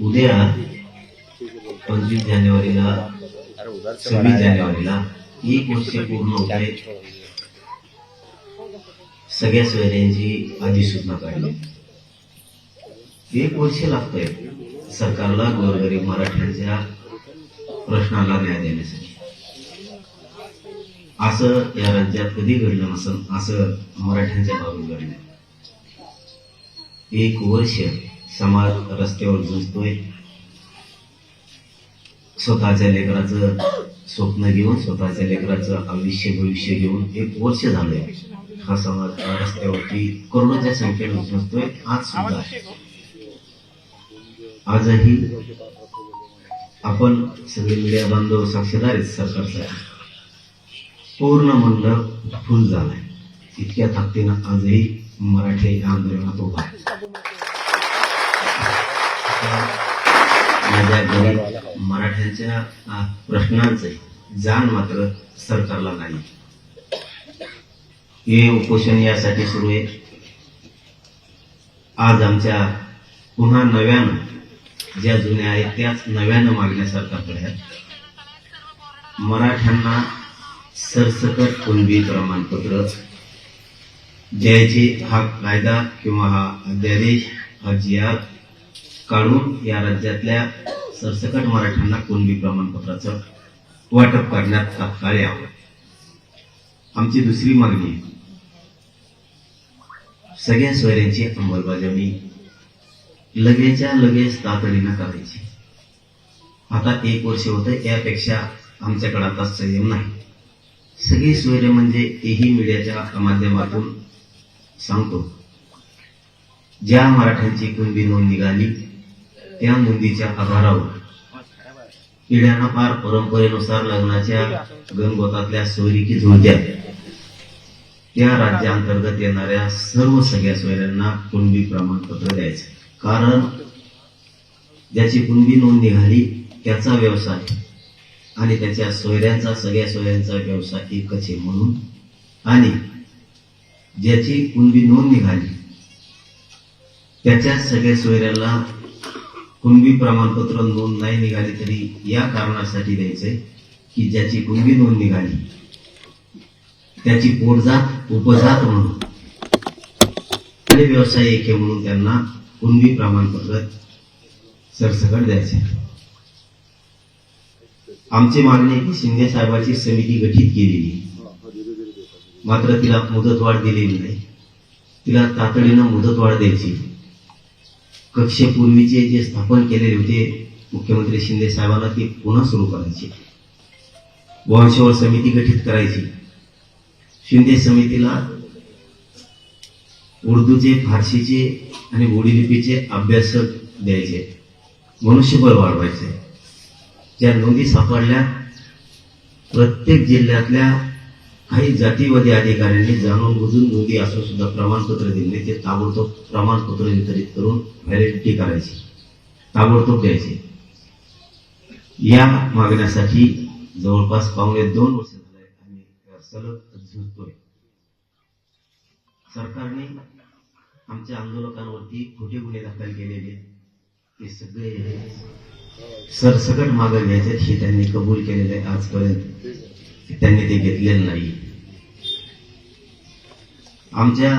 उद्या 25 जानेवारीला 26 जानेवारीला 1 वर्ष पूर्ण होत आहे. सगळ्या सोयऱ्यांची अधिसूचना काढली. 1 वर्ष लागतंय सरकारला गोरगरीब मराठ्यांच्या प्रश्नाला न्याय देण्यासाठी. असं या राज्यात कधी घडलं नसेल, असं मराठ्यांच्या बाबतीत घडलं. 1 वर्ष समाज रस्त्यावर झुंजतोय. स्वतःच्या लेकराचं स्वप्न घेऊन, स्वतःच्या लेकराचं आयुष्य भविष्य घेऊन 1 वर्ष झालंय हा समाज रस्त्यावरती करोडोच्या संख्येने झुंजतोय. आज सुद्धा आजही आपण सगळे मीडिया बांधव साक्षीदार आहेत सरकारसाठी. पूर्ण मंडळ फुल झालाय. इतक्या ताकदीनं आजही मराठी आंदोलनात उभा आहे. माझ्या गरीब मराठ्यांच्या प्रश्नांचे जाण मात्र सरकारला नाही. हे उपोषण यासाठी सुरू आहे. आज आमच्या पुन्हा नव्यानं ज्या जुन्या आहेत त्याच नव्यानं मागण्या सरकारकडे आहेत. मराठ्यांना सरसकट कुणबी प्रमाणपत्र द्यायचे हा कायदा किंवा हा अध्यादेश हा GR काढून या राज्यातल्या सरसकट मराठ्यांना कुणबी प्रमाणपत्राचं वाटप करण्यात तात्काळ यावं. आमची दुसरी मागणी आहे सगळ्या सोयऱ्यांची अंमलबजावणी लगेचच्या लगेच तातडीनं करायची. आता 1 वर्ष होतं, यापेक्षा आमच्याकडे आता संयम नाही. सगळे सोयरे म्हणजे तेही मीडियाच्या माध्यमातून सांगतो, ज्या मराठ्यांची कुणबी नोंद निघाली त्या नोंदीच्या आधारावर पिढ्यांना पार परंपरेनुसार लग्नाच्या गणगोतातल्या सोयरीकी जुळत्या त्या राज्यांतर्गत येणाऱ्या सर्व सगळ्या सोयऱ्यांना कुणबी प्रमाणपत्र द्यायचं. कारण ज्याची कुणबी नोंद निघाली त्याचा व्यवसाय आणि त्याच्या सोयऱ्यांचा, सगळ्या सोयऱ्यांचा व्यवसाय एकच आहे म्हणून, आणि ज्याची कुणबी नोंद निघाली त्याच्या सगळ्या सोयऱ्याला कुणबी प्रमाणपत्र नोंद नाही निघाली तरी या कारणासाठी द्यायचंय की ज्याची कुणबी नोंद निघाली त्याची पोटजात उपजात म्हणून आणि व्यवसाय एक आहे म्हणून त्यांना कुणबी प्रमाणपत्र सरसकट द्यायचे. आमची मागणी आहे की शिंदे साहेबांची समिती गठीत केलेली, मात्र तिला मुदतवाढ दिलेली नाही. तिला तातडीनं मुदतवाढ द्यायची. कक्षेपूर्वीचे जे स्थापन केलेले होते मुख्यमंत्री शिंदे साहेबांना ते पुन्हा सुरू करायचे. वंशावळ समिती गठीत करायची. शिंदे समितीला उर्दूचे, फारसीचे आणि बोडीलिपीचे अभ्यासक द्यायचे. मनुष्यबळ वाढवायचे. ज्या नोंदी सापडल्या प्रत्येक जिल्ह्यातल्या काही जातीवादी अधिकाऱ्यांनी जाणून बुजून नोंदी असून सुद्धा प्रमाणपत्र दिले, ते ताबडतोब प्रमाणपत्र वितरित करून व्हॅलिडिटी करायची, ताबडतोब द्यायचे. या मागण्यासाठी जवळपास 2.5 वर्ष झाले आणि सलग झुंजतोय. सरकारने आमच्या आंदोलकांवरती खोटे गुन्हे दाखल केलेले ते सगळे सरसकट मागे घ्यायचे हे त्यांनी कबूल केलेले. आजपर्यंत त्यांनी ते घेतलेलं नाही. आमच्या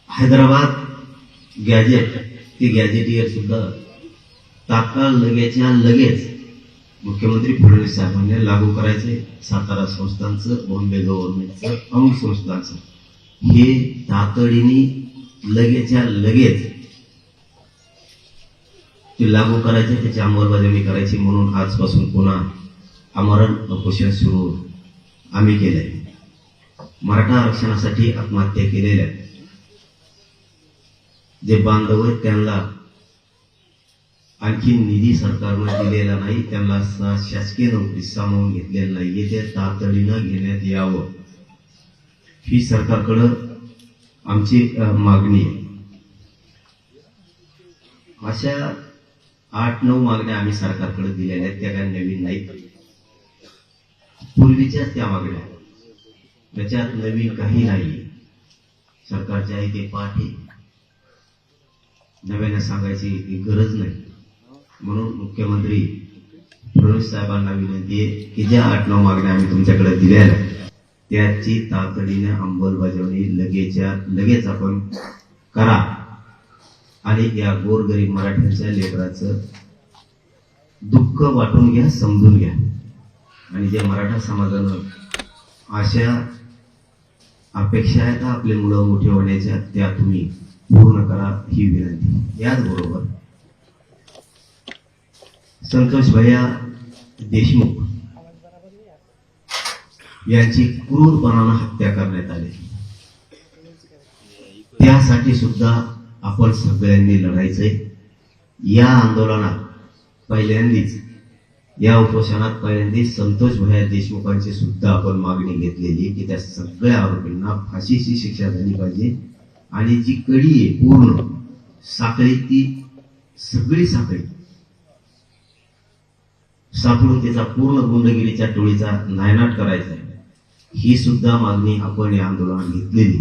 हैदराबाद गॅजेट ते गॅजेटियर सुद्धा तात्काळ लगेचच्या लगेच मुख्यमंत्री फडणवीस साहेबांनी लागू करायचे. सातारा संस्थांचं, बॉम्बे गव्हर्नमेंटचं, अमुक संस्थांचं हे तातडीने लगेचच्या लगेच ते लागू करायचे, त्याची अंमलबजावणी करायची. म्हणून आजपासून पुन्हा आमरण उपोषण सुरू आम्ही केलंय. मराठा आरक्षणासाठी आत्महत्या केलेल्या जे बांधव आहेत त्यांना आणखी निधी सरकारनं दिलेला नाही, त्यांना शासकीय नोकरी सामावून घेतलेलं नाही, ते तातडीनं घेण्यात यावं ही सरकारकडं आमची मागणी आहे. अशा 8-9 मागण्या आम्ही सरकारकडे दिलेल्या आहेत. त्या काही नवीन नाहीत, पूर्वीच्याच त्या मागण्या. त्याच्यात नवीन काही नाही. सरकारच्या आहे ते पाठ आहे. नव्याने सांगायची गरज नाही. म्हणून मुख्यमंत्री फडणवीस साहेबांना विनंती आहे की ज्या 8-9 मागण्या आम्ही तुमच्याकडे दिल्या त्याची तातडीने अंमलबजावणी लगेच आपण करा आणि या गोरगरीब मराठ्यांच्या लेकराचं दुःख वाटून घ्या, समजून घ्या. आणि जे मराठा समाजानं अशा अपेक्षा आहेत आपले मुलं मोठे होण्याच्या, त्या तुम्ही पूर्ण करा ही विनंती. याचबरोबर संतोष भैया देशमुख यांची क्रूरपणानं हत्या करण्यात आली. त्यासाठी सुद्धा आपण सगळ्यांनी लढायचंय. या आंदोलनात पहिल्यांदाच, या उपोषणात पहिल्यांदाच संतोष भैया देशमुखांची सुद्धा आपण मागणी घेतलेली की त्या सगळ्या आरोपींना फाशीची शिक्षा झाली पाहिजे. आणि जी कडी आहे पूर्ण साखळी, ती सगळी साखळी सापडून त्याचा पूर्ण गुंडगिरीच्या टोळीचा नायनाट करायचा आहे. ही सुद्धा मागणी आपण या आंदोलनात घेतलेली.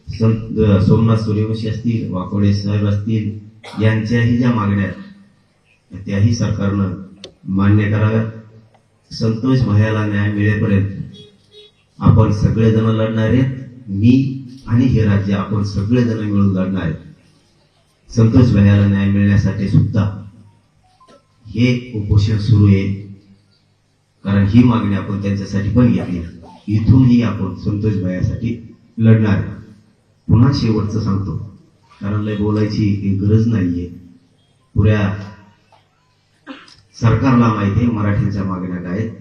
सोमनाथ सूर्यवंशी असतील, वाकोडे साहेब असतील, यांच्याही ज्या मागण्या आहेत त्याही सरकारनं मान्य कराव्यात. संतोष भैयाला न्याय मिळेपर्यंत आपण सगळेजण लढणार आहेत. मी आणि हे राज्य आपण सगळेजण मिळून लढणार आहेत. संतोष भैयाला न्याय मिळण्यासाठी सुद्धा हे उपोषण सुरू आहे. कारण ही मागणी आपण त्यांच्यासाठी पण घेतली. इथूनही आपण संतोष भैयासाठी लढणार आहे. पुन्हा शेवटचं सांगतो, कारण लय बोलायची गरज नाहीये. पुऱ्या सरकारला माहिती आहे मराठ्यांच्या मागण्या काय आहेत.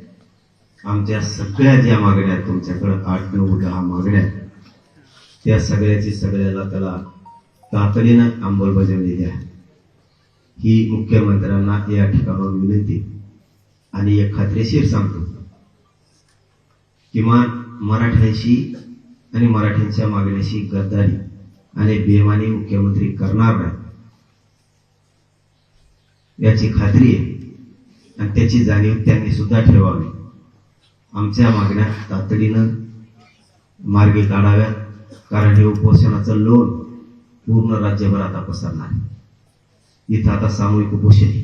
आमच्या सगळ्या ज्या मागण्या आहेत तुमच्याकडे 8, 9, 10 मागण्या आहेत, त्या सगळ्याला त्याला तातडीनं अंमलबजावणी द्या ही मुख्यमंत्र्यांना या ठिकाणावर विनंती. आणि एक खात्रीशीर सांगतो, किमान मराठ्यांशी आणि मराठ्यांच्या मागण्याशी गद्दारी आणि बेमानी मुख्यमंत्री करणार नाही याची खात्री आहे. आणि त्याची जाणीव त्यांनी सुद्धा ठेवावी. आमच्या मागण्या तातडीनं मार्गी काढाव्यात. कारण हे उपोषणाचं लोण पूर्ण राज्यभर आता पसरणार. इथं आता सामूहिक उपोषण आहे.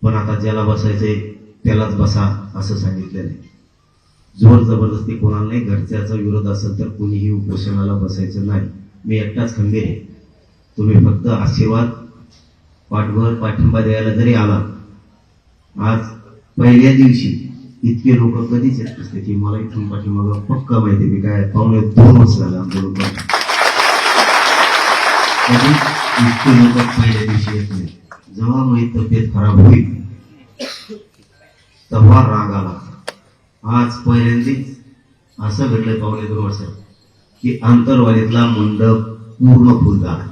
पण आता ज्याला बसायचंय त्यालाच बसा असं सांगितलेलं आहे. जोर जबरदस्ती कोणाला नाही. घरच्याचा विरोध असेल तर कोणीही उपोषणाला बसायचं नाही. मी एकटाच खंबीर आहे. तुम्ही फक्त आशीर्वाद, पाठभर पाठिंबा द्यायला जरी आला. आज पहिल्या दिवशी इतके लोक कधीच येत नसते की मला इथून पाठीमागं पक्का माहिती. मी काय 2.5 वर्ष झालं आंदोलन करतो, कधी इतके लोक पहिल्या दिवशी येत नाही. जेव्हा माझी तब्येत खराब होईल तेव्हा राग आला. आज पहिल्यांदाच असं घडलंय 2.5 वर्ष की आंतरवालीतला मंडप पूर्ण फुल झाला.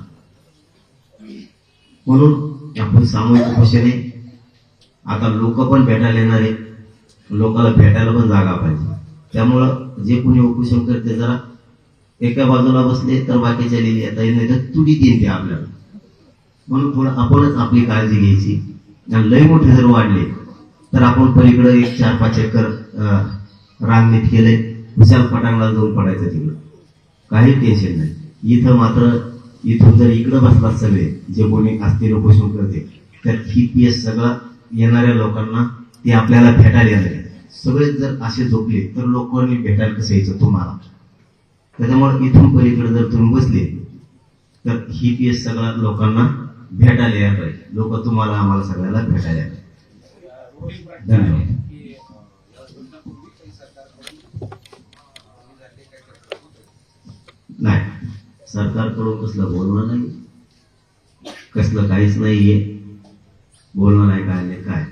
म्हणून आपण सामूहिक उपोषण आहे. आता लोक पण भेटायला येणार आहे. लोकांना भेटायला पण जागा पाहिजे. त्यामुळं जे कोणी उपोषण करते जरा एका बाजूला बसले तर बाकीच्या लिहिली येता येईल, नाही तर तुडी देईन ते आपल्याला. म्हणून थोडं आपणच आपली काळजी घ्यायची. आणि लय मोठे जर वाढले तर आपण पलीकडे 4-5 एकर रान नीट केले, विशाल पटांगला जाऊन पडायचं तिकडं, काही टेन्शन नाही. इथं मात्र इथून जर इकडं बसतात सगळे जे कोणी असतील उपोषण करते, तर TPS सगळं येणाऱ्या लोकांना ते आपल्याला भेटायला येणार. सगळेच जर असे झोपले तर लोकांनी भेटायला कसं यायचं तुम्हाला. त्याच्यामुळे इथून पलीकडे जर तुम्ही बसले तर TPS सगळ्या लोकांना भेटायला यायला पाहिजे. लोक तुम्हाला आम्हाला सगळ्याला भेटायला यायला. धन्यवाद. नाही, सरकारकडून कसलं बोलणं नाही, कसलं काहीच नाहीये. बोलणं नाही, काय नाही. काय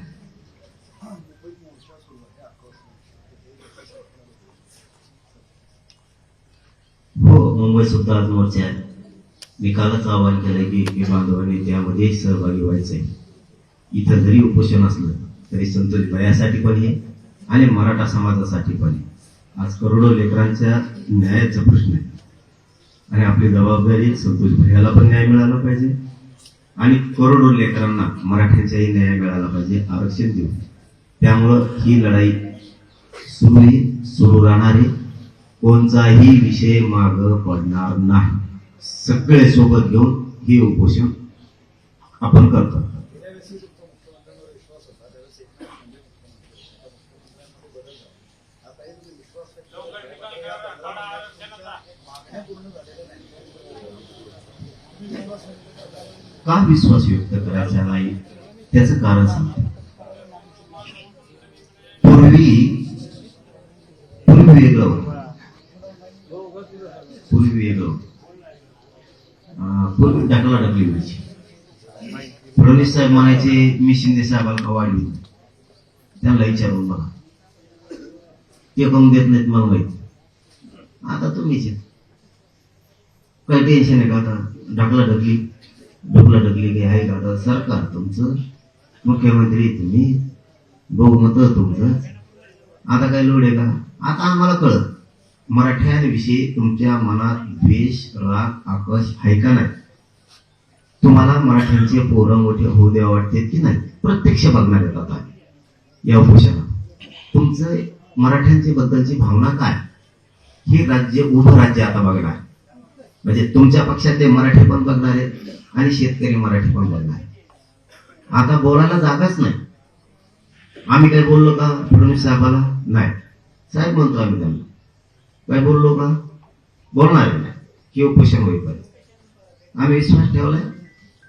हो, मुंबईत सुद्धा आज मोर्चा आहे. मी कालच आवाहन केलंय की बांधवांनी त्यामध्ये सहभागी व्हायचंय. इथं जरी उपोषण असलं तरी संतोष भैयासाठी पण आहे आणि मराठा समाजासाठी पण आहे. आज करोडो लेकरांच्या न्यायाचा प्रश्न आहे आणि आपली जबाबदारी संतोष भैयाला पण न्याय मिळाला पाहिजे आणि करोडो लेकरांना मराठ्यांचाही न्याय मिळाला पाहिजे. आरक्षण देऊ. त्यामुळं ही लढाई सुरू राहणार आहे. कोणताही विषय मागं पडणार नाही. सगळे सोबत घेऊन हे उपोषण आपण करतो. का विश्वास व्यक्त करायचा नाही त्याचं कारण सांगतो. पूर्वी वेगळं होतं. पूर्वी ढकलाढकली व्हायची. फडणवीस साहेब म्हणायचे मी शिंदे साहेबांना का वाढली, त्यांना विचारून बघा, ते कमी देत नाहीत मला माहिती. आता तुम्हीच काही टेन्शन आहे का? आता ढकलाढकली काही आहे का? आता सरकार तुमचं, मुख्यमंत्री तुम्ही, बहुमत तुमचं, आता काय लोड आहे का? आता आम्हाला कळत मराठ्यांविषयी तुमच्या मनात द्वेष, राग, आक्रोश आहे का नाही? तुम्हाला मराठ्यांचे पोरं मोठे होऊ द्या वाटते की नाही? प्रत्यक्ष बघणार आहेत आता या उपोषणात. तुमचं मराठ्यांच्या बद्दलची भावना काय, हे राज्य उभं राज्य आता बघणार. म्हणजे तुमच्या पक्षातले मराठी पण बघणार आहेत आणि शेतकरी मराठी पण बघणार आहेत. आता बोलायला जागाच नाही. आम्ही काय बोललो का फडणवीस साहेबाला? नाही. साहेब म्हणतो आम्ही त्यांना. काय बोललो का? बोलणार नाही की उपोषण होईपर्यंत. आम्ही विश्वास ठेवलाय.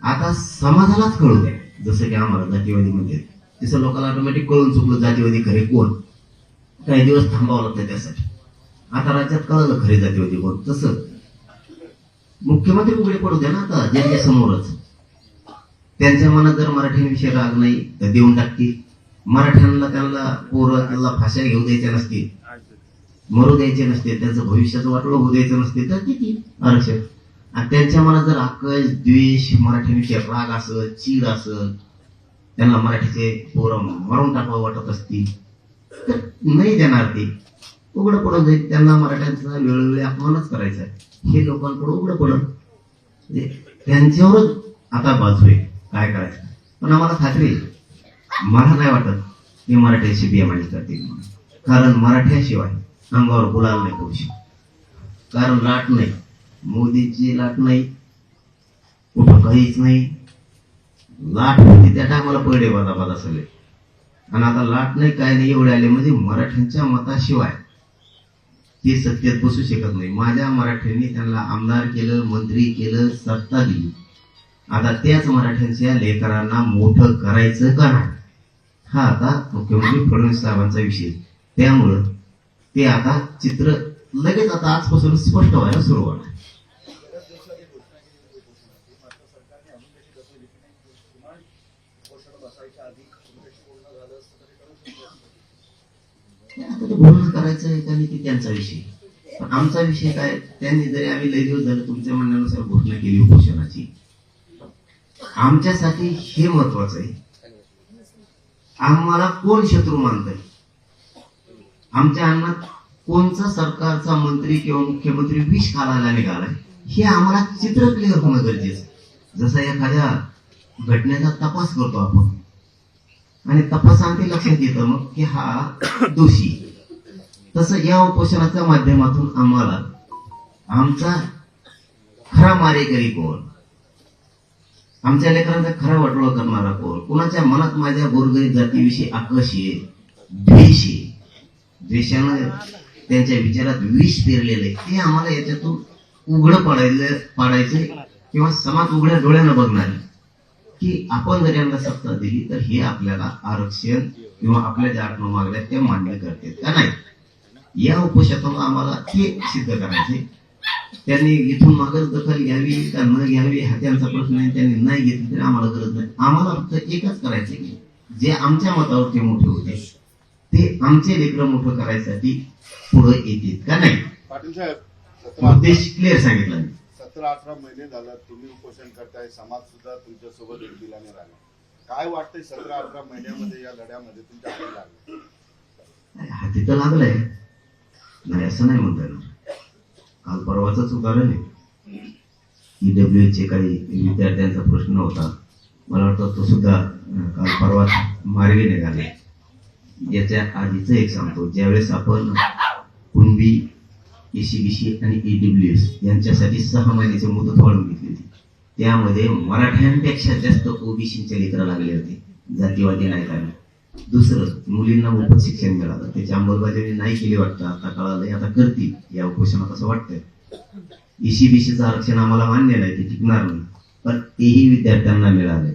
आता समाजालाच कळू द्या. जसं की आम्हाला जातीवादी म्हणजे तसं लोकांना ऑटोमॅटिक कळून चुकलं जातीवादी खरे कोण. काही दिवस थांबावं लागतं त्यासाठी. आता राज्यात कळलं खरे जातीवादी कोण. तसं मुख्यमंत्री उघडे पडू द्या ना आता ज्यांच्या समोरच. त्यांच्या मनात जर मराठ्यांविषयी राग नाही तर देऊन टाकतील. मराठ्यांना त्यांना पोरं त्यांना फाश्या घेऊ द्यायच्या नसतील, मरू द्यायचे नसते, त्यांचं भविष्याचं वाटलं होऊ द्यायचं नसते तर किती आरक्षण. आणि त्यांच्या मनात जर आकश, द्वेष, मराठ्यांविषयी राग असेल, चीड असेल, त्यांना मराठीचे पोरं मारून टाकावं वाटत असतील तर नाही देणार. ते उघडं पडून जाईल. त्यांना मराठ्यांचा वेळोवेळी अपमानच करायचा आहे. हे लोकांकडे उघडं पडलं. त्यांच्यावरच आता बाजू आहे काय करायचं. पण आम्हाला खात्री आहे, मला नाही वाटत ते मराठ्याशी बेमानी करतील म्हणून. कारण मराठ्याशिवाय अंगावर गुलाल नाही करू शकत. कारण लाट नाही, मोदीची लाट नाही, कुठं काहीच नाही. लाट होती त्या टायमाला पडले बादा सगळे. आणि आता लाट नाही काय नाही एवढे आले म्हणजे मराठ्यांच्या मताशिवाय ते सत्तेत बसू शकत नाही. माझ्या मराठ्यांनी त्यांना आमदार केलं, मंत्री केलं, सत्ता दिली. आता त्याच मराठ्यांच्या लेकरांना मोठं करायचं का नाही, हा आता मुख्यमंत्री फडणवीस साहेबांचा विषय. त्यामुळं ते आता चित्र लगेच आता आजपासून स्पष्ट व्हायला सुरुवात आहे. आता ते बोलणं करायचं का नाही ते त्यांचा विषय. पण आमचा विषय काय, त्यांनी जरी आम्ही लई दिवस झालं तुमच्या म्हणण्यानुसार घोषणा केली उपोषणाची, आमच्यासाठी हे महत्वाचं आहे आम्हाला कोण शत्रू मानतंय, आमच्या अन्नात कोणचा सरकारचा मंत्री किंवा मुख्यमंत्री विष खालायला निघालाय, हे आम्हाला चित्र क्लिअर होणं गरजेचं. जसं एखाद्या घटनेचा तपास करतो आपण आणि तपासांती लक्षात येतं मग की हा दोषी, तसं या उपोषणाच्या माध्यमातून आम्हाला आमचा खरा मारेकरी कोण, आमच्या लेकरांचा खरा वाटोळा करणारा कोण, कुणाच्या मनात माझ्या गोरगरीब जातीविषयी आक्रोश आहे, द्वेष आहे, द्वेषानं त्यांच्या विचारात विष पेरलेलं आहे, ते आम्हाला याच्यातून उघडं पाडायचं किंवा समाज उघड्या डोळ्यानं बघणार की आपण जर यांना सत्ता दिली तर हे आपल्याला आरक्षण किंवा आपल्या ज्या 8-9 मागण्या त्या मान्य करतात का नाही. या उपोषणातून आम्हाला हे सिद्ध करायचे. त्यांनी इथून मागच दखल घ्यावी का न घ्यावी हा त्यांचा प्रश्न आहे. त्यांनी नाही घेतली तरी आम्हाला गरज नाही. आम्हाला फक्त एकच करायचं की जे आमच्या मतावरती मोठे होते ते आमचे लेकरं मोठं करायसाठी पुढे येतील का नाही. पाटील साहेब, उद्देश क्लिअर सांगितला मी. 17-18 महिने झालं तुम्ही उपोषण करताय, समाज सुद्धा तुमच्या सोबत एकदिलाने राहिला. काय वाटतंय 17-18 महिन्यामध्ये या लढ्यामध्ये तुमच्या हाती लागलं? हाती तर लागलंय नाही असं नाही म्हणता येणार. काल परवाचंच उदाहरण आहे. ईडब्ल्यूचे काही विद्यार्थ्यांचा प्रश्न होता, मला वाटतं तो सुद्धा काल परवा मार्गी निघाले. याच्या आधीच एक सांगतो, ज्यावेळेस आपण कुणबी एसीबीसी आणि ईडब्ल्यूएस यांच्यासाठी 6 महिन्याची मुदत वाढवून घेतली होती. त्यामध्ये मराठ्यांपेक्षा जास्त ओबीसीचे लेकरं लागले होते, जातीवादी नाही कारण. दुसरं, मुलींना मोफत शिक्षण मिळालं, त्याची अंमलबजावणी नाही केली वाटतं, आता कळालंय, आता करतील या उपोषणात असं वाटतंय. एसीबीसीचं आरक्षण आम्हाला मान्य नाही, ते टिकणार नाही, पण तेही विद्यार्थ्यांना मिळालंय.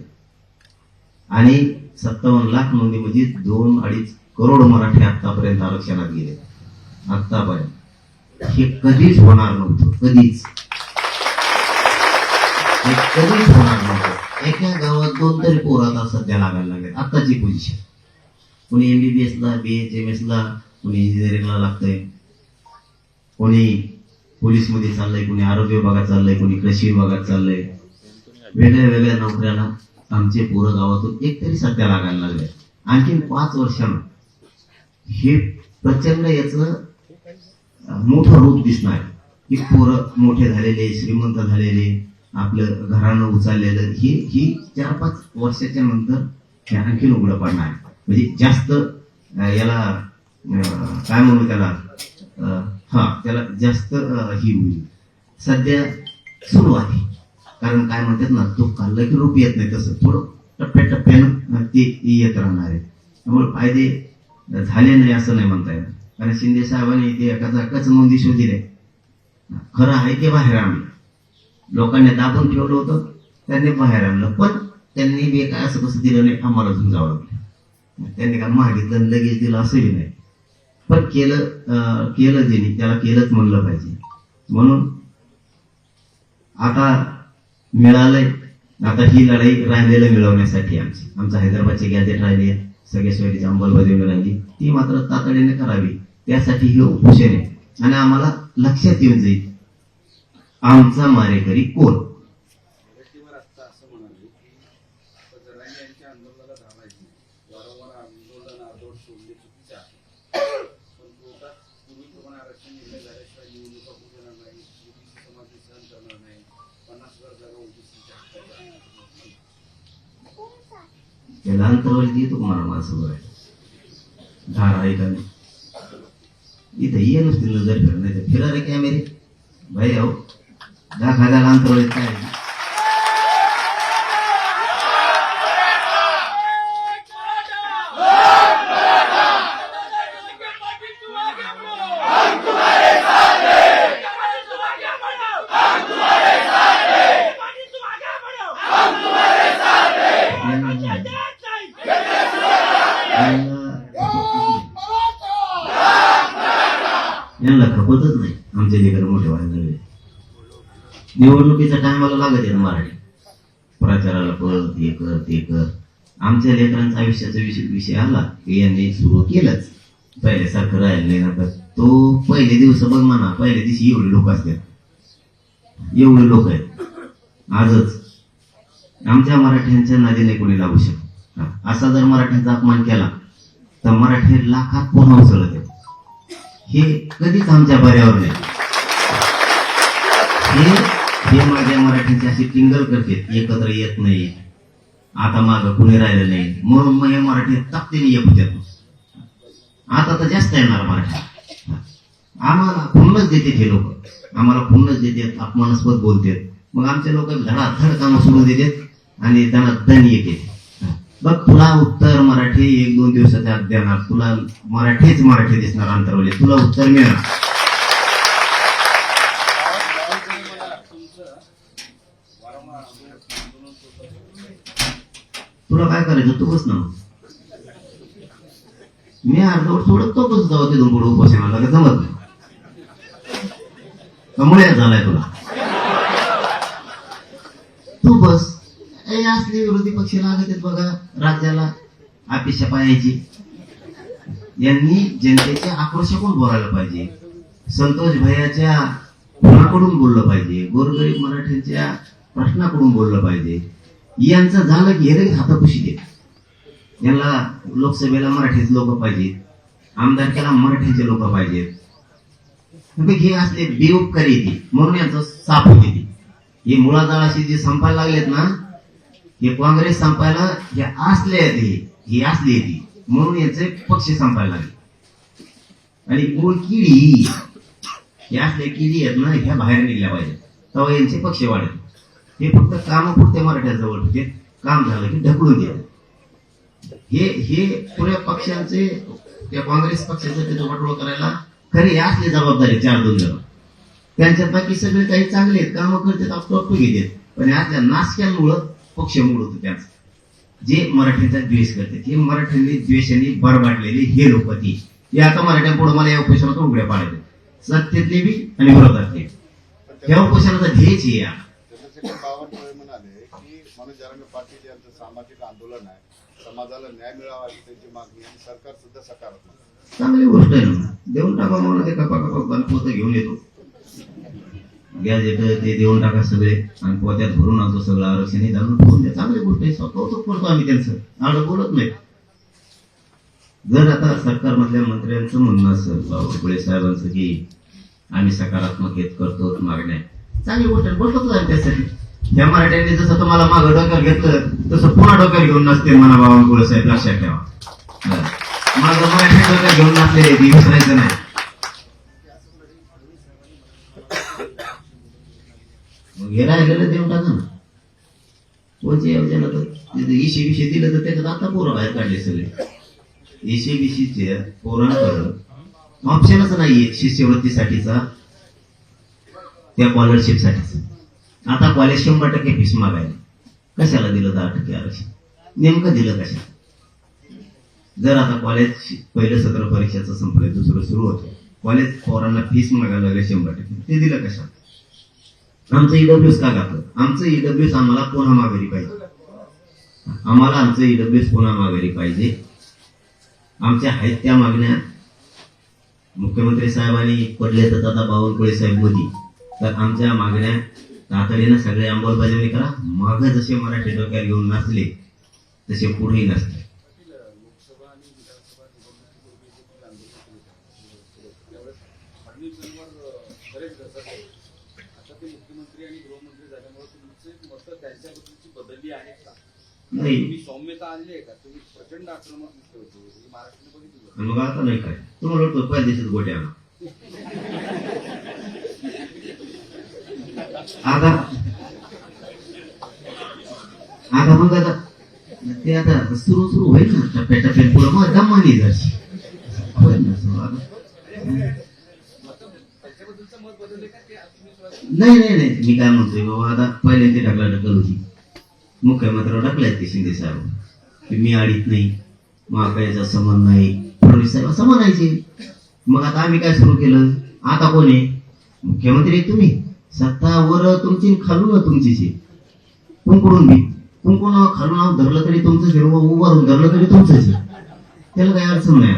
आणि 57 लाख नोंदी म्हणजे 2-2.5 करोड मराठी आतापर्यंत आरक्षणात गेले. आतापर्यंत हे कधीच होणार नव्हतं, कधीच होणार नव्हतं. एका गावात 2 तरी पोरं आता सध्या लागायला लागले. आताची पोझिशन, कोणी MBBS-ला, BHMS-ला, कोणी इंजिनिअरिंगला लागतंय, कोणी पोलीसमध्ये चाललंय, कोणी आरोग्य विभागात चाललंय, कोणी कृषी विभागात चाललंय. वेगळ्या वेगळ्या नोकऱ्याला आमचे पोरं गावातून एक तरी सध्या लागायला लागले. आणखीन 5 वर्षांना हे प्रचंड याचं मोठं रूप दिसणार की पोरं मोठे झालेले, श्रीमंत झालेले, आपलं घरानं उचललेलं, ही 4-5 वर्षाच्या नंतर हे आणखीन उघडं पडणार. म्हणजे जास्त याला काय म्हणू त्याला, त्याला जास्त ही होईल. सध्या सुरुवात आहे, कारण काय म्हणतात ना, तो काढला की रूप येत नाही, तसं थोडं टप्प्याटप्प्यानं ते येत राहणार आहे. त्यामुळे फायदे झाले नाही असं नाही म्हणता येणार. कारण शिंदे साहेबांनी ते एकाच नोंदी शोधिले, खरं आहे की बाहेर आणलं. लोकांनी दाबून ठेवलं होतं, त्यांनी बाहेर आणलं, पण त्यांनी बी काय असं कसं दिलं नाही, आम्हाला समजावं लागलं. त्यांनी काय मागितलं लगेच दिलं असंही नाही, पण केलं ज्यांनी त्याला केलंच म्हणलं पाहिजे. म्हणून आता मिळालंय, आता ही लढाई राहिलेलं मिळवण्यासाठी आमचं हैदराबादचे गॅजेट राहिले, सगळ्या सोयीची अंमलबजावणी राहिली, ती मात्र तातडीने करावी. त्यासाठी हे उपोषण आहे. आणि आम्हाला लक्षात येऊन जाईल आमचा मारेकरी कोण. त्याला अंतरवली येतो का मला माणसं बघायला, धार आहे का नाही इथं ये नसतील नजर फिर, नाही तर फिरा रे कॅमेरे भाई. अहो 10,000 अंतरवलीत काय यांना खपतच नाही. आमचे लेकर मोठे व्हायला लागले, निवडणुकीच्या टायमाला लागत आहे मराठी प्रचाराला, पळ हे कर ते कर. आमच्या लेकरांचा आयुष्याचा विषय आला की यांनी सुरू केलंच, पहिल्यासारखं राहिलं नाही. आता तो पहिले दिवस बघ म्हणा, पहिल्या दिवशी एवढे लोक असतात, एवढे लोक आहेत. आजच आमच्या मराठ्यांच्या नादीने कोणी लागू शकत. असा जर मराठ्यांचा अपमान केला तर मराठी लाखात पुन्हा उसळत आहेत. हे कधीच आमच्या बऱ्यावर नाही. हे माझ्या मराठ्यांची अशी टिंगल करते, एकत्र येत नाही, आता माग कुणी राहिलं नाही, म्हणून मग हे मराठी ताकदीने येत होत्यात. आता तर जास्त येणार मराठी. आम्हाला खुन्नस देतात हे लोक, आम्हाला खुन्नस देतात, अपमानास्पद बोलतात. मग आमचे लोक धडाधड कामं सुरू देतात आणि त्यांना दण येते. बघ तुला उत्तर मराठी 1-2 दिवसाच्या आत देणार, तुला मराठी दिसणार अंतरवली, तुला उत्तर मिळणार. तुला काय करायचं तू बस ना, मी अर्धवट सोडत तो बस जाऊ तिथून पुढे उपोषणाला, का जमत नाही कमुळ्या झालाय तुला, तू बस. असले विरोधी पक्ष लागत आहेत बघा राज्याला अपेक्षा पाहायची. यांनी जनतेच्या आक्रोशाकडून बोलायला पाहिजे, संतोष भैयाच्या गुणाकडून बोललं पाहिजे, गोरगरीब मराठ्यांच्या प्रश्नाकडून बोललं पाहिजे. यांचं झालं की हे लगेच हातापुशी देत. यांना लोकसभेला मराठीचे लोक पाहिजेत, आमदारकीला मराठीचे लोक पाहिजेत. हे असले बेउपकारी येते म्हणून यांचं साफ होते. हे मुळाजाळाशी जे संपायला लागलेत ना, हे काँग्रेस संपायला हे असले ही असली येते म्हणून याचे पक्ष संपायला लागले. आणि मूळ किडी या लेखी जी आहेत ना ह्या बाहेर निघल्या पाहिजे, तेव्हा यांचे पक्ष वाढेल. हे फक्त कामापुरते मराठ्यांजवळ होते, काम झालं की ढकलून देत. हे पुऱ्या पक्षांचे, त्या काँग्रेस पक्षाचे त्याचं वाटोळ करायला खरी असली जबाबदारी 4-2 जण. त्यांच्यात बाकी सगळे काही चांगले आहेत, कामं करतात, आपलं घेतात, पण यातल्या नाशक्यांमुळं पक्ष मूळ होतं त्यांचं, जे मराठीचा द्वेष करतात. हे मराठ्यांनी द्वेषाने भरबाटलेले हे लोक ती आता मराठ्यांपुढे मला या उपोषणातून उघड्या पाडायचे, सत्तेतले बी आणि विरोधातले. या उपोषणाचा ध्येयच हे या. चंद्रशेखर बावनकुळे म्हणाले की मनोज जरांगे पाटील यांचं सामाजिक आंदोलन आहे, समाजाला न्याय मिळावा अशी त्यांची मागणी, आणि सरकार सुद्धा सकारात्मक. चांगली गोष्ट आहे ना, देऊन टाका म्हणून ते कपा पोतं घेऊन येतो, गॅस येतं ते देऊन टाका सगळे, आणि पोत्यात भरून आणतो सगळं आरक्षण, हे घालून ठेवून द्या. चांगली गोष्ट आहे, कौतुक करतो आम्ही त्यांचं, आडं बोलत नाही. जर आता सरकारमधल्या मंत्र्यांचं म्हणणं असेल बावनकुळे साहेबांचं की आम्ही सकारात्मक येत करतो मागण्या, चांगली गोष्ट आहे, बोलतोच आहे त्यासाठी. त्या मराठ्यांनी जसं तुम्हाला मागं डोक्यावर घेतलं तसं पुन्हा डोक्यावर घेऊन नसते म्हणा बावनकुळे साहेब, लक्षात ठेवा. माझं मराठी डोक्यावर घेऊन नसले विसरायचं नाही. मग हे राहिलेलं देऊन टाका ना, कोणत्या योजना तर इशे विषय दिलं तर त्याच्यात आता पोरं बाहेर काढले सगळे. इशे विषयीचे पोरांकडं ऑप्शनच नाहीये शिष्यवृत्तीसाठीचा, त्या स्कॉलरशिपसाठीचा. आता कॉलेज 100% फीस मागायला, कशाला दिलं 10% आरक्षण, नेमकं दिलं कशा? जर आता कॉलेज पहिलं सत्र परीक्षेचं संपलं, दुसरं सुरू होतं, कॉलेज पोरांना फीस मागायला लागले 100%, ते दिलं कशा? आमचं ईडब्ल्यूएस का घातलं? आमचं ईडब्ल्यूएस आम्हाला पुन्हा माघारी पाहिजे, आम्हाला आमचं ईडब्ल्यूएस पुन्हा माघारी पाहिजे. आमच्या आहेत त्या मागण्या मुख्यमंत्री साहेबांनी पडले तर आता बावनकुळे साहेब मोदी, तर आमच्या मागण्या तातडीनं सगळे अंमलबजावणी करा. मागं जसे मराठी डोक्यात घेऊन नसले तसे पुढेही नसते. नाही सौम्यता आणली आहे का? तुम्ही प्रचंड आक्रमक दिसले होते, महाराष्ट्राने बघितलं. मग आता नाही काय तुम्हाला वाटतं पहिल्या दिवसात गोट्या आता आता मग आता ते आता सुरू होईल ना, टप्प्याटप्प्यात पुढं मग दमानी जरशी होईल ना सुरू. आता नाही मी काय म्हणतोय बाबा, आता पहिले ते ढकल होती, मुख्यमंत्र्यावर ढकलायचे ते शिंदे साहेब की मी आडीत नाही, महाकायचा समान नाही, फडणवीस साहेब असं म्हणायचे. मग आता आम्ही काय सुरू केलं, आता कोण आहे मुख्यमंत्री? तुम्ही सत्तावर तुमची, खालून तुमचीच आहे. कुंकुडून बी कुंकुण खालून धरलं तरी तुमचं, उभारून धरलं तरी तुमचंच आहे, त्याला काही अडचण नाही.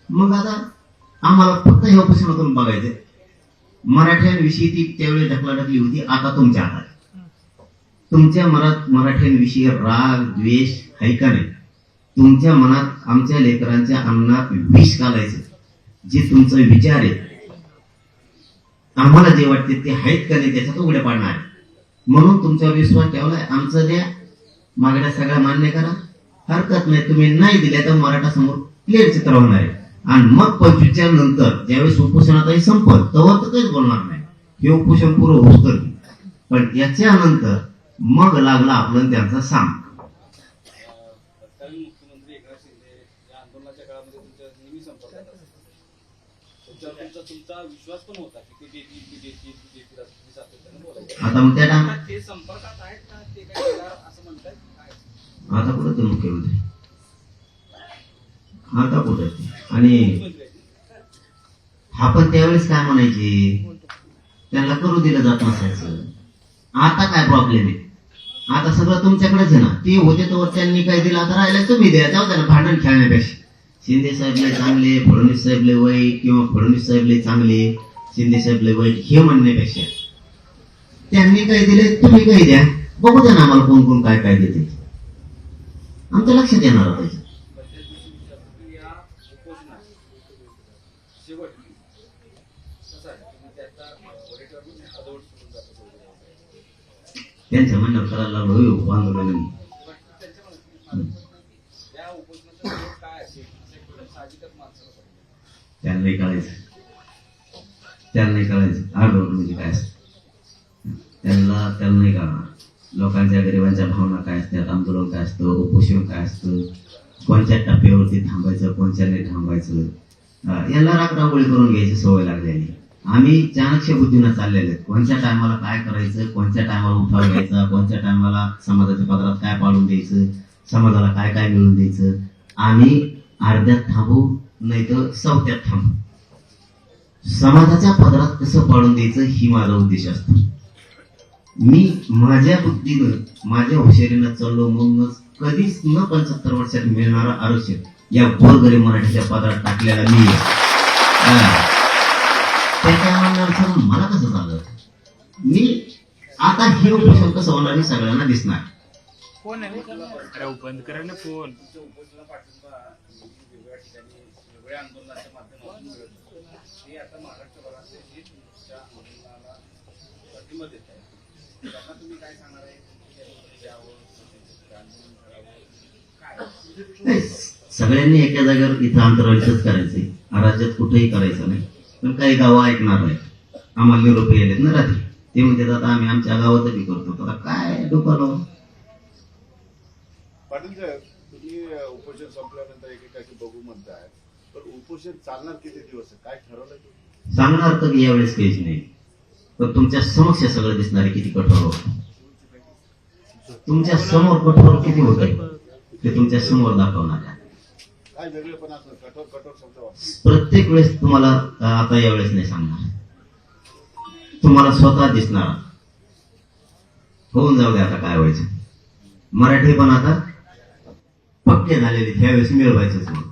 मग आता आम्हाला फक्त हे उपोषणातून बघायचं, मराठ्यांविषयी ती त्यावेळी ढकलाढकली होती, आता तुमच्या हातात. तुमच्या मनात मराठ्यांविषयी राग द्वेष आहे का नाही? तुमच्या मनात आमच्या लेकरांच्या अन्नात विष घालायचं जे तुमचा विचार आहे, आम्हाला जे वाटते ते आहेत का नाही त्याच्यात उघड्या पाडणार आहे. म्हणून तुमच्यावर विश्वास ठेवलाय, आमचं द्या, मागण्या सगळ्या मान्य करा, हरकत नाही. तुम्ही नाही दिल्या तर मराठा समोर क्लिअर चित्र होणार आहे. आणि मग 25च्या नंतर ज्यावेळेस उपोषणातही संपल तेव्हा तर काहीच बोलणार नाही, हे उपोषण पुरं होत कर. पण याच्यानंतर मग लागला आपलं त्यांचा साम. तत्कालीन मुख्यमंत्री एकनाथ शिंदे या आंदोलनाच्या काळामध्ये तुमच्या नेहमी संपर्कात असतात, तुमचा विश्वास पण होता की ते देतील असं सातत्यानं बोलायचं. आता मग त्या टाइम ते संपर्कात आहेत का, ते काय असं म्हणताय काय? आता कुठं ते मुख्यमंत्री, आता कुठं? आणि हा पण त्यावेळेस काय म्हणायचे, त्यांना करू दिलं जात नसायचं. आता काय प्रॉब्लेम आहे, आता सगळं तुमच्याकडेच आहे ना. ते होते तर त्यांनी काय दिलं, आता राहिलं तुम्ही द्या, जाऊ द्या ना, भांडण खेळण्यापेक्षा. शिंदे साहेब लय चांगले, फडणवीस साहेब लय वाईट, किंवा फडणवीस साहेब लय चांगले, शिंदे साहेब लय वाईट हे म्हणण्यापेक्षा त्यांनी काय दिले तुम्ही काय द्या, बघू द्या ना आम्हाला कोण कोण काय काय देते, आमच्या लक्षात येणार होतं. त्यांच्या म्हणण्यावर करायला लागलो आंदोलन. त्यांनाही कळायचं त्याला नाही कळायचं आंदोलन म्हणजे काय असतं. त्याला नाही कळणार लोकांच्या गरिबांच्या भावना काय असतात, आंदोलन काय असतं, उपोषण काय असतं, कोणत्या टप्प्यावरती थांबायचं, कोणत्या नाही थांबायचं. याला रांगोळी करून घ्यायची सवय लागलेली. आम्ही चाणक्य बुद्धीनं चाललेले आहेत. कोणत्या टायमाला काय करायचं, कोणत्या टायमाला उठाव घ्यायचा, कोणत्या टायमाला समाजाच्या पदरात काय पाडून द्यायचं, समाजाला काय काय मिळून द्यायचं. आम्ही अर्ध्यात थांबू नाही तर चौथ्यात थांबू. समाजाच्या पदरात कसं पाडून द्यायचं ही माझा उद्देश असतो. मी माझ्या बुद्धीनं माझ्या हुशारीनं चाललो म्हणूनच कधीच न 75 वर्षात मिळणारा आयुष्य या गोरगरीब मराठीच्या पदरात टाकलेला मी त्याच्या म्हणण्याचं मला कसं झालं. मी आता हे उपोषण कसं होणार हे सगळ्यांना दिसणार. फोन आहे बंद करा ना फोन. तुमच्या उपोषणाला पाठिंबा वेगवेगळ्या ठिकाणी वेगवेगळ्या आंदोलनाच्या माध्यमातून मिळत होतं. ते आता महाराष्ट्रभरात हे तुमच्या आंदोलनाला पाठिंबा देत आहे. त्यांना तुम्ही काय सांगणार आहे? द्यावं, आंदोलन करावं, काय? नाही, सगळ्यांनी एका जागेवर इथं आंतरराष्ट्रीयच करायचंय. राज्यात कुठेही करायचं नाही. पण काही गावं ऐकणार नाही. आम्हाला निरोप येलेत ना रात्री. ते म्हणतात आता आम्ही आमच्या गावातही करतो. आता काय डोकं. पाटील साहेब, तुम्ही उपोषण संपल्यानंतर एकेकाची बघू म्हणताय, पण उपोषण चालणार किती दिवस आहे? काय ठरवलं तुम्ही? सांगणार तर यावेळेस काहीच नाही. पण तुमच्या समक्ष सगळं दिसणारे किती कठोर होत. तुमच्या समोर कठोर किती होत ते तुमच्या समोर दाखवणार आहे. काय वेगळे पण असं कठोर कठोर शब्द वापरतात. प्रत्येक वेळेस तुम्हाला आता यावेळेस नाही सांगणार. तुम्हाला स्वतः दिसणार. होऊन जाऊ दे आता काय व्हायचं. मराठी पण आता पक्के झालेले त्यावेळेस मिळवायचंच म्हणून.